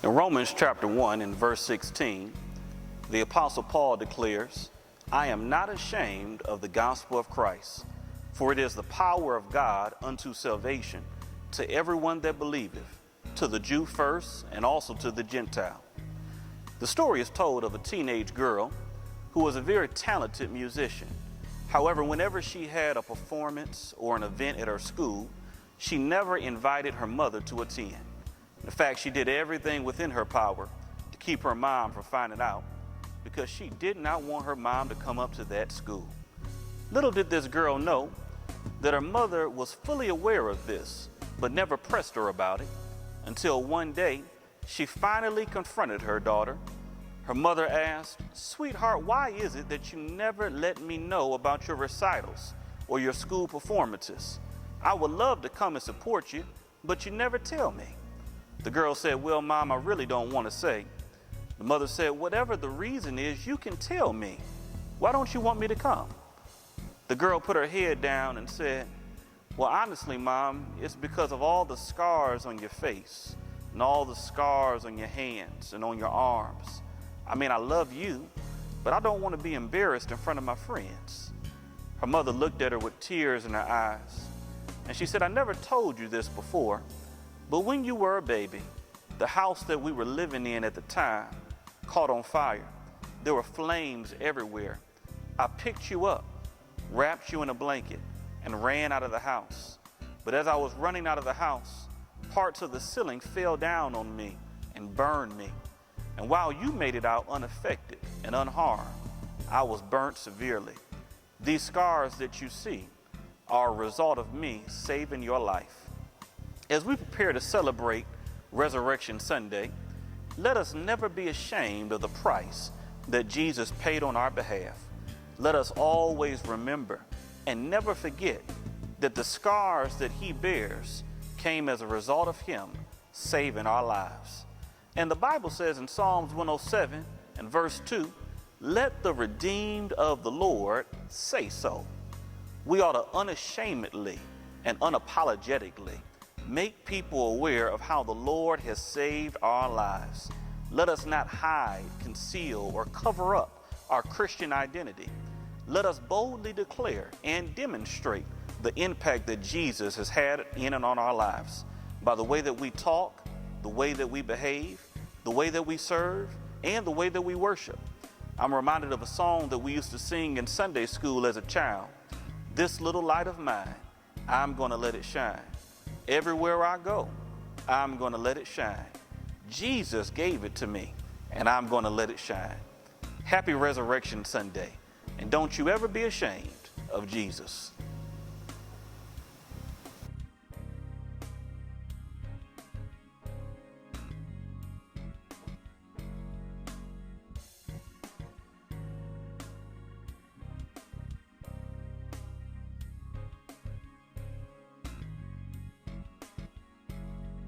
In Romans chapter 1 and verse 16, the Apostle Paul declares, "I am not ashamed of the gospel of Christ, for it is the power of God unto salvation to everyone that believeth, to the Jew first and also to the Gentile." The story is told of a teenage girl who was a very talented musician. However, whenever she had a performance or an event at her school, she never invited her mother to attend. In fact, she did everything within her power to keep her mom from finding out because she did not want her mom to come up to that school. Little did this girl know that her mother was fully aware of this, but never pressed her about it until one day she finally confronted her daughter. Her mother asked, "Sweetheart, why is it that you never let me know about your recitals or your school performances? I would love to come and support you, but you never tell me." The girl said, "Well, Mom, I really don't want to say." The mother said, "Whatever the reason is, you can tell me. Why don't you want me to come?" The girl put her head down and said, "Well, honestly, Mom, it's because of all the scars on your face and all the scars on your hands and on your arms. I mean, I love you, but I don't want to be embarrassed in front of my friends." Her mother looked at her with tears in her eyes, and she said, "I never told you this before, but when you were a baby, the house that we were living in at the time caught on fire. There were flames everywhere. I picked you up, wrapped you in a blanket, and ran out of the house. But as I was running out of the house, parts of the ceiling fell down on me and burned me. And while you made it out unaffected and unharmed, I was burnt severely. These scars that you see are a result of me saving your life." As we prepare to celebrate Resurrection Sunday, let us never be ashamed of the price that Jesus paid on our behalf. Let us always remember and never forget that the scars that he bears came as a result of him saving our lives. And the Bible says in Psalms 107 and verse 2, "Let the redeemed of the Lord say so." We ought to unashamedly and unapologetically make people aware of how the Lord has saved our lives. Let us not hide, conceal, or cover up our Christian identity. Let us boldly declare and demonstrate the impact that Jesus has had in and on our lives by the way that we talk, the way that we behave, the way that we serve, and the way that we worship. I'm reminded of a song that we used to sing in Sunday school as a child. "This little light of mine, I'm gonna let it shine. Everywhere I go, I'm gonna let it shine. Jesus gave it to me, and I'm gonna let it shine." Happy Resurrection Sunday, and don't you ever be ashamed of Jesus.